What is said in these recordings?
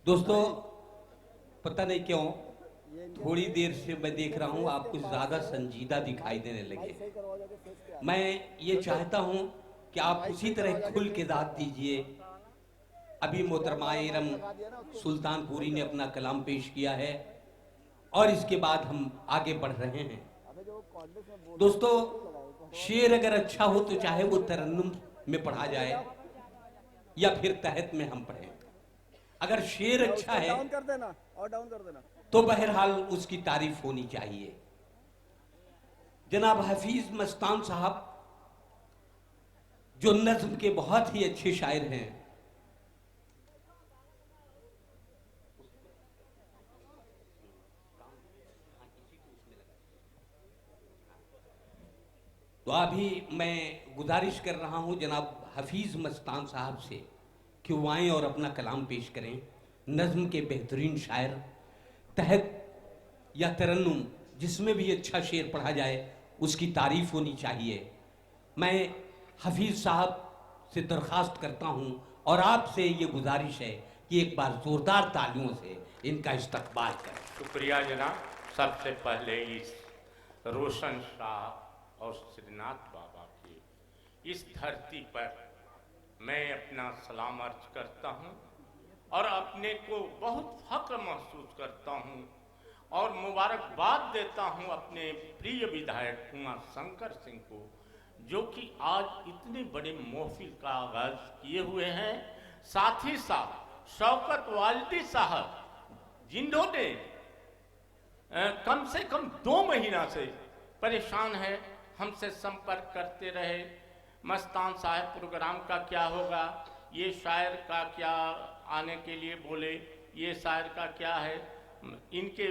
दोस्तों, पता नहीं क्यों थोड़ी देर से मैं देख रहा हूं आप कुछ ज्यादा संजीदा दिखाई देने लगे। मैं ये चाहता हूं कि आप उसी तरह खुल के दाद दीजिए। अभी मोहतरमा इरम सुल्तानपुरी ने अपना कलाम पेश किया है और इसके बाद हम आगे बढ़ रहे हैं। दोस्तों, शेर अगर अच्छा हो तो चाहे वो तरन्नुम में पढ़ा जाए या फिर तहत में हम पढ़ें। अगर शेर अच्छा है डाउन कर देना और डाउन कर देना तो बहरहाल उसकी तारीफ होनी चाहिए। जनाब हफीज मस्तान साहब जो नज्म के बहुत ही अच्छे शायर हैं, तो अभी मैं गुजारिश कर रहा हूं जनाब हफीज मस्तान साहब से कि वो आएं और अपना कलाम पेश करें। नज्म के बेहतरीन शायर, तहत या तरन्नुम जिसमें भी अच्छा शेर पढ़ा जाए उसकी तारीफ होनी चाहिए। मैं हफीज साहब से दरख्वास्त करता हूं और आपसे ये गुजारिश है कि एक बार जोरदार तालियों से इनका इस्तकबाल करें। शुक्रिया जनाब। सबसे पहले इस रोशन शाह और श्रीनाथ बाबा की इस धरती पर मैं अपना सलाम अर्ज करता हूं और अपने को बहुत फख्र महसूस करता हूं और मुबारकबाद देता हूं अपने प्रिय विधायक उमाशंकर सिंह को, जो कि आज इतने बड़े महफिल का आगाज किए हुए हैं। साथ ही साथ शौकत वालिदी साहब जिन्होंने कम से कम 2 महीना से परेशान है, हमसे संपर्क करते रहे। मस्तान साहब प्रोग्राम का क्या होगा, ये शायर का क्या आने के लिए बोले, ये शायर का क्या है। इनके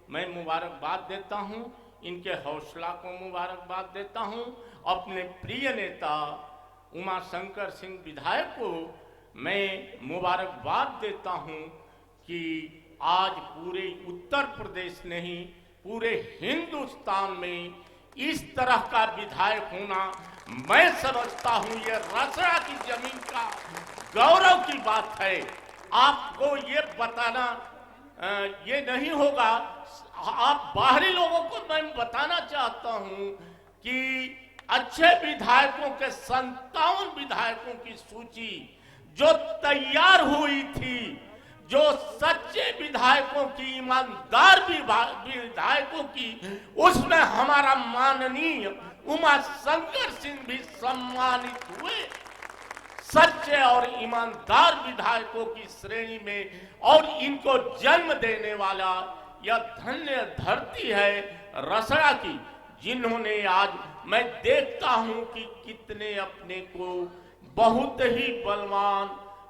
मैं मुबारकबाद देता हूँ, इनके हौसला को मुबारकबाद देता हूँ। अपने प्रिय नेता उमाशंकर सिंह विधायक को मैं मुबारकबाद देता हूँ कि आज पूरे उत्तर प्रदेश नहीं पूरे हिंदुस्तान में इस तरह का विधायक होना मैं समझता हूँ ये रसड़ा की जमीन का गौरव की बात है। आपको ये बताना ये नहीं होगा, आप बाहरी लोगों को मैं बताना चाहता हूँ कि अच्छे विधायकों के 57 विधायकों की सूची जो तैयार हुई थी, जो सच्चे विधायकों की, ईमानदार विधायकों की, उसमें हमारा माननीय उमाशंकर सिंह भी सम्मानित हुए। सच्चे और ईमानदार विधायकों की श्रेणी में और इनको जन्म देने वाला यह धन्य धरती है रसड़ा की, जिन्होंने आज मैं देखता हूं कि कितने अपने को बहुत ही बलवान,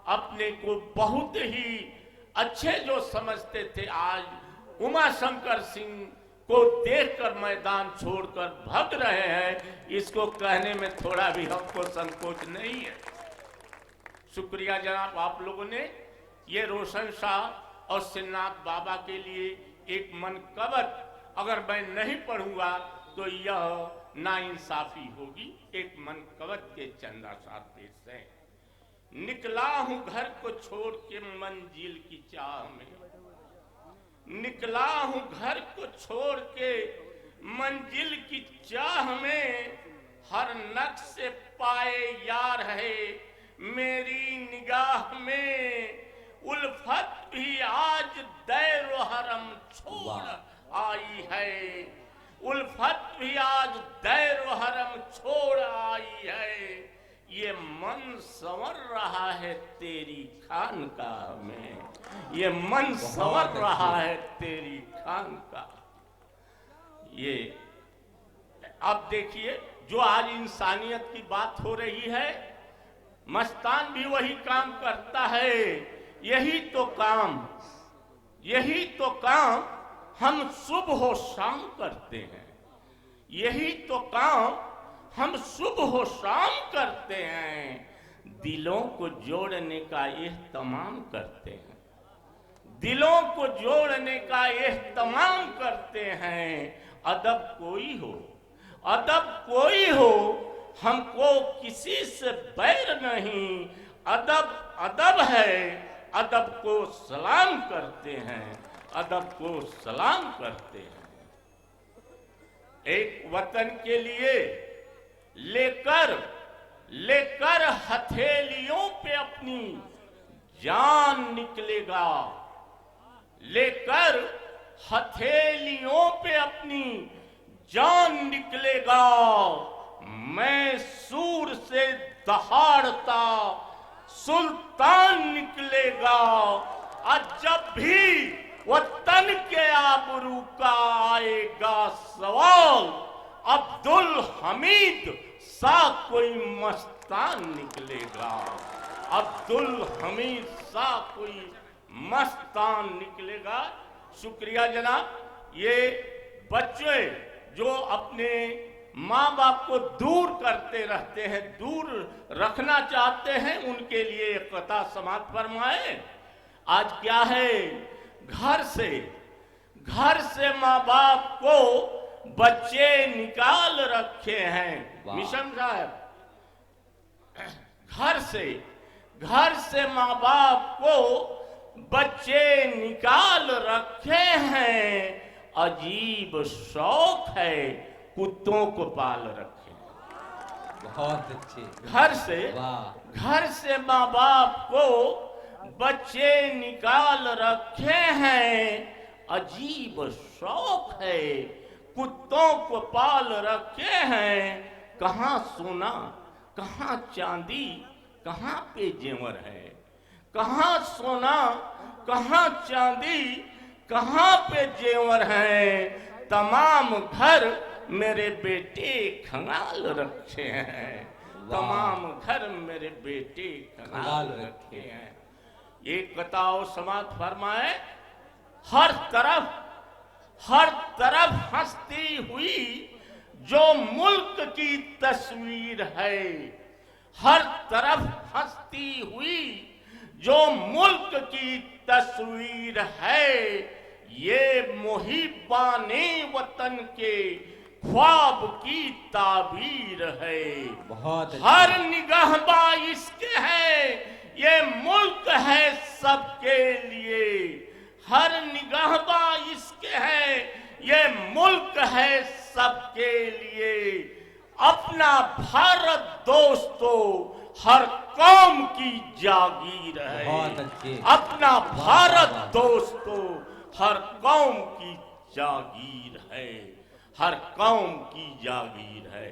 अपने को बहुत ही अच्छे जो समझते थे, आज उमाशंकर सिंह को देखकर मैदान छोड़कर भाग रहे हैं। इसको कहने में थोड़ा भी हमको संकोच नहीं है। शुक्रिया जनाब, आप लोगों ने ये रोशन शाह और श्रीनाथ बाबा के लिए एक मनकबत अगर मैं नहीं पढ़ूंगा तो यह नाइंसाफी होगी। एक मनकबत के चंदा साथ पेश है। निकला हूं घर को छोड़ के मंजिल की चाह में, निकला हूं घर को छोड़ के मंजिल की चाह में, हर नक्श से पाए यार है मेरी निगाह में, उल्फत भी आज दैर हरम छोड़ आई है, उल्फत भी आज दैर हरम छोड़ आई है, ये मन संवर रहा है तेरी खानकाह में, ये मन संवर रहा है तेरी खानकाह। ये अब देखिए, जो आज इंसानियत की बात हो रही है, मस्तान भी वही काम करता है। यही तो काम हम सुबह शाम करते हैं, यही तो काम हम सुबह शाम करते हैं। दिलों को जोड़ने का एहतमाम करते हैं, दिलों को जोड़ने का एहतमाम करते हैं। अदब कोई हो, अदब कोई हो, हमको किसी से बैर नहीं। अदब अदब है, अदब को सलाम करते हैं, अदब को सलाम करते हैं। एक वतन के लिए लेकर हथेलियों पे अपनी जान निकलेगा, लेकर हथेलियों पे अपनी जान निकलेगा। मैं सूर से दहाड़ता सुल्तान निकलेगा। और जब भी वतन के आबरू का आएगा सवाल, अब्दुल हमीद सा कोई मस्तान निकलेगा, अब्दुल हमीद सा कोई मस्तान निकलेगा। शुक्रिया जनाब। ये बच्चे जो अपने माँ बाप को दूर करते रहते हैं, दूर रखना चाहते हैं, उनके लिए एक कथा समाप्त फरमाए। आज क्या है, घर से माँ बाप को बच्चे निकाल रखे हैं। मिशन साहब, घर से माँ बाप को बच्चे निकाल रखे हैं। अजीब शौक है कुत्तों को पाल रखे। बहुत अच्छे। घर से माँ बाप को बच्चे निकाल रखे हैं। अजीब शौक है कुत्तों को पाल रखे हैं। कहाँ सोना, कहाँ चांदी, कहाँ पे जेवर है। कहाँ सोना, कहाँ चांदी, कहाँ पे जेवर है। तमाम घर मेरे बेटे खंगाल रखे हैं, तमाम घर मेरे बेटे खंगाल रखे हैं। एक बताओ समाप्त फरमाए। हर तरफ हंसती हुई जो मुल्क की तस्वीर है, हर तरफ हंसती हुई जो मुल्क की तस्वीर है। ये मुहिब्बाने वतन के ख्वाब की ताबीर है। बहुत हर निगाहबा इसके है, ये मुल्क है सबके लिए। हर निगाहबा इसके है, ये मुल्क है सबके लिए। अपना भारत दोस्तों हर कौम की जागीर है। बहुत अच्छे। अपना भारत दोस्तों हर कौम की जागीर है, हर कौम की जागीर है।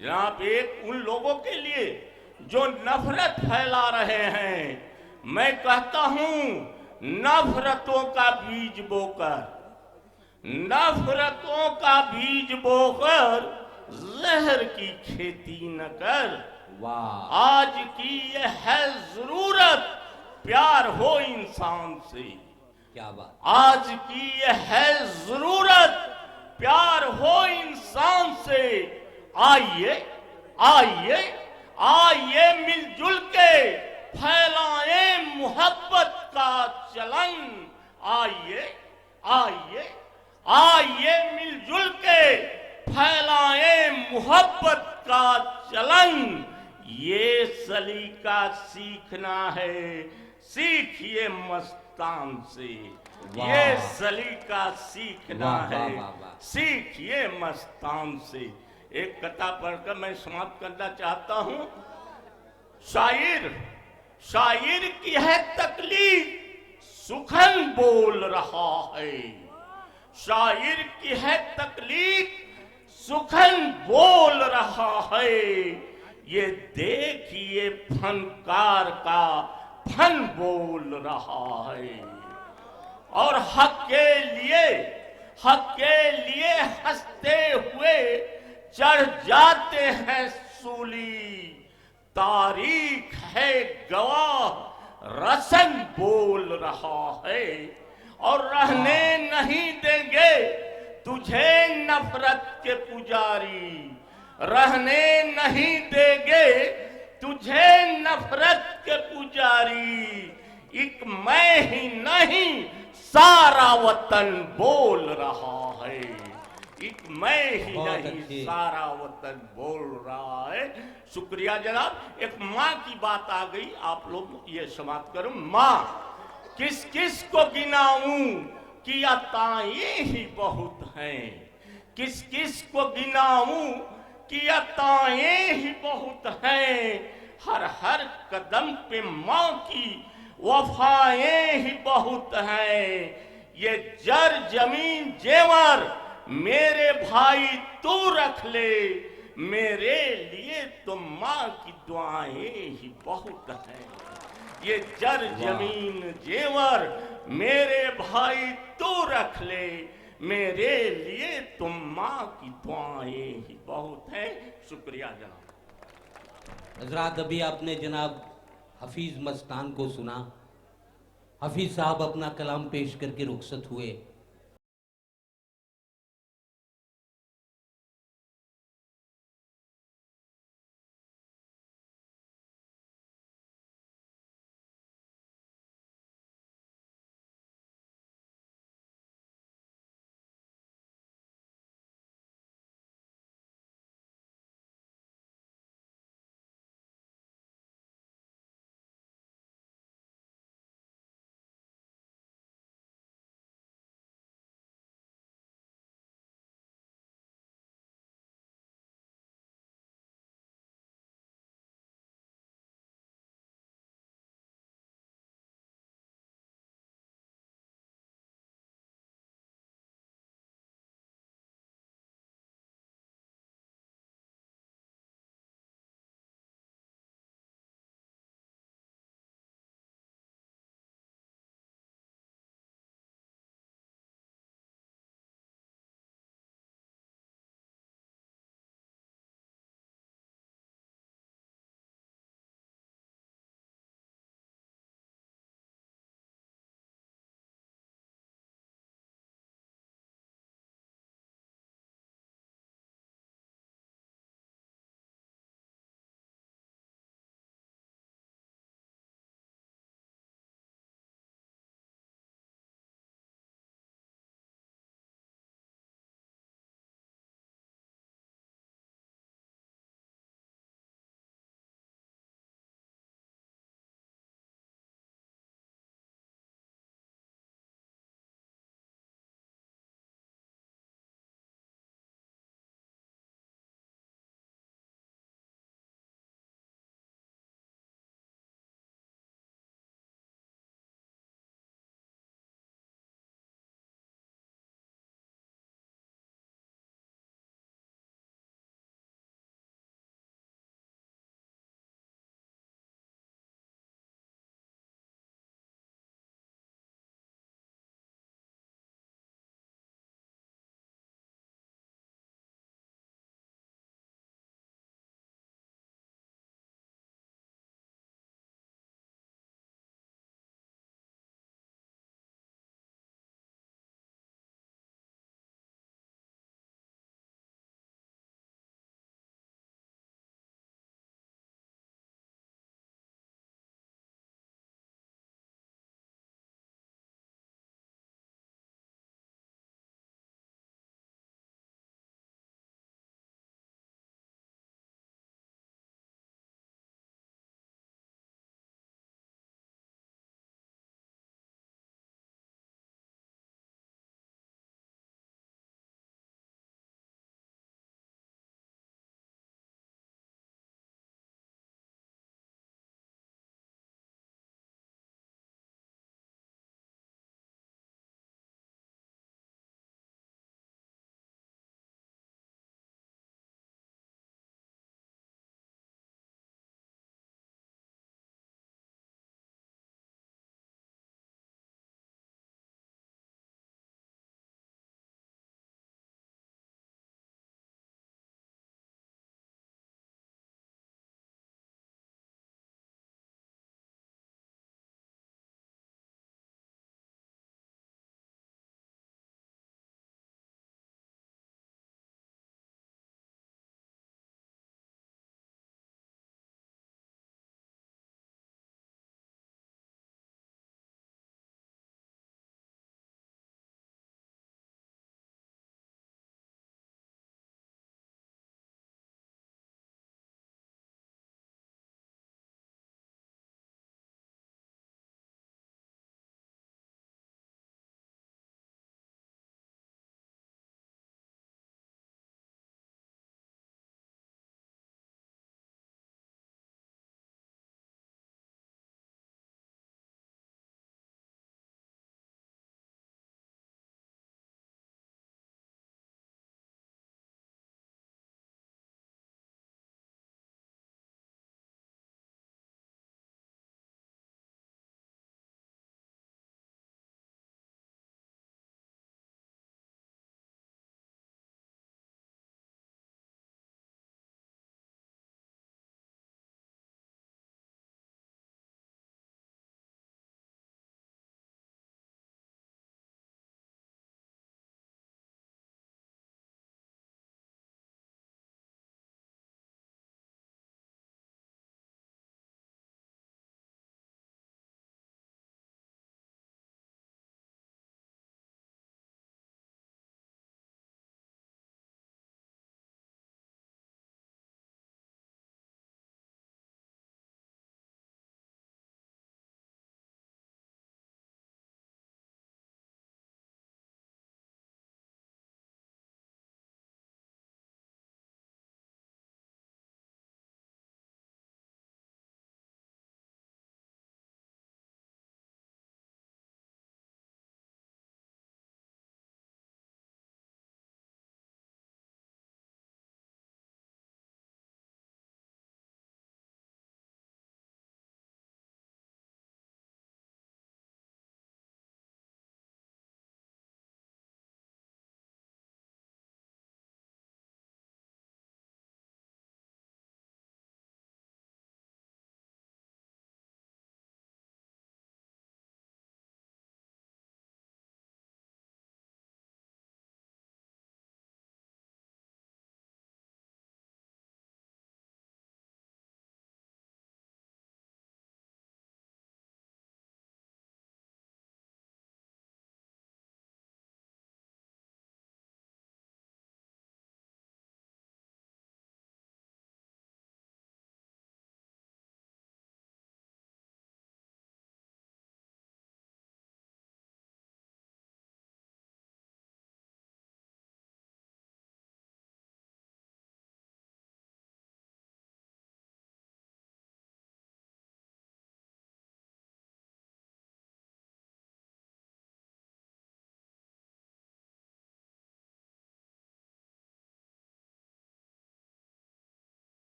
जनाब, एक उन लोगों के लिए जो नफरत फैला रहे हैं, मैं कहता हूं नफरतों का बीज बोकर, नफरतों का बीज बोकर जहर की खेती न कर। वाह। आज की ये है जरूरत प्यार हो इंसान से। क्या बात। आज की ये है जरूरत प्यार हो इंसान से। आइए आइए आइए मिलजुल के फैलाएं मोहब्बत का चलन। आइए आइए आइए मिलजुल के फैलाएं मोहब्बत का चलन। ये सलीका सीखना है, सीखिए मस्तान से। ये सलीका सीखना है, सीखिए मस्तान से। एक कथा पढ़कर मैं समाप्त करना चाहता हूं। शायर की है तकलीफ, सुखन बोल रहा है। शायर की है तकलीफ, सुखन बोल रहा है। ये देखिए फनकार का फन बोल रहा है। और हक के लिए हंसते हुए चढ़ जाते हैं सूली। तारीख है गवाह, रसन बोल रहा है। और रहने नहीं देंगे तुझे नफरत के पुजारी, रहने नहीं देंगे तुझे नफरत के पुजारी। एक मैं ही नहीं सारा वतन बोल रहा है। एक मैं ही नहीं सारा वतन बोल रहा है। शुक्रिया जनाब। एक माँ की बात आ गई, आप लोग ये समाप्त करो। किस किस को गिनाऊं कि अताएं ही बहुत हैं, किस किस को गिनाऊं कि अताएं ही बहुत हैं, हर हर कदम पे माँ की वफाएं ही बहुत हैं। ये जर जमीन जेवर मेरे भाई तू रख ले, मेरे लिए तो माँ की दुआएं ही बहुत हैं। ये जर जमीन जेवर मेरे भाई तू रख ले, मेरे लिए तो माँ की दुआएं ही बहुत हैं। शुक्रिया जनाब। हजरात, अभी आपने जनाब हफीज मस्तान को सुना। हफीज साहब अपना कलाम पेश करके रुखसत हुए।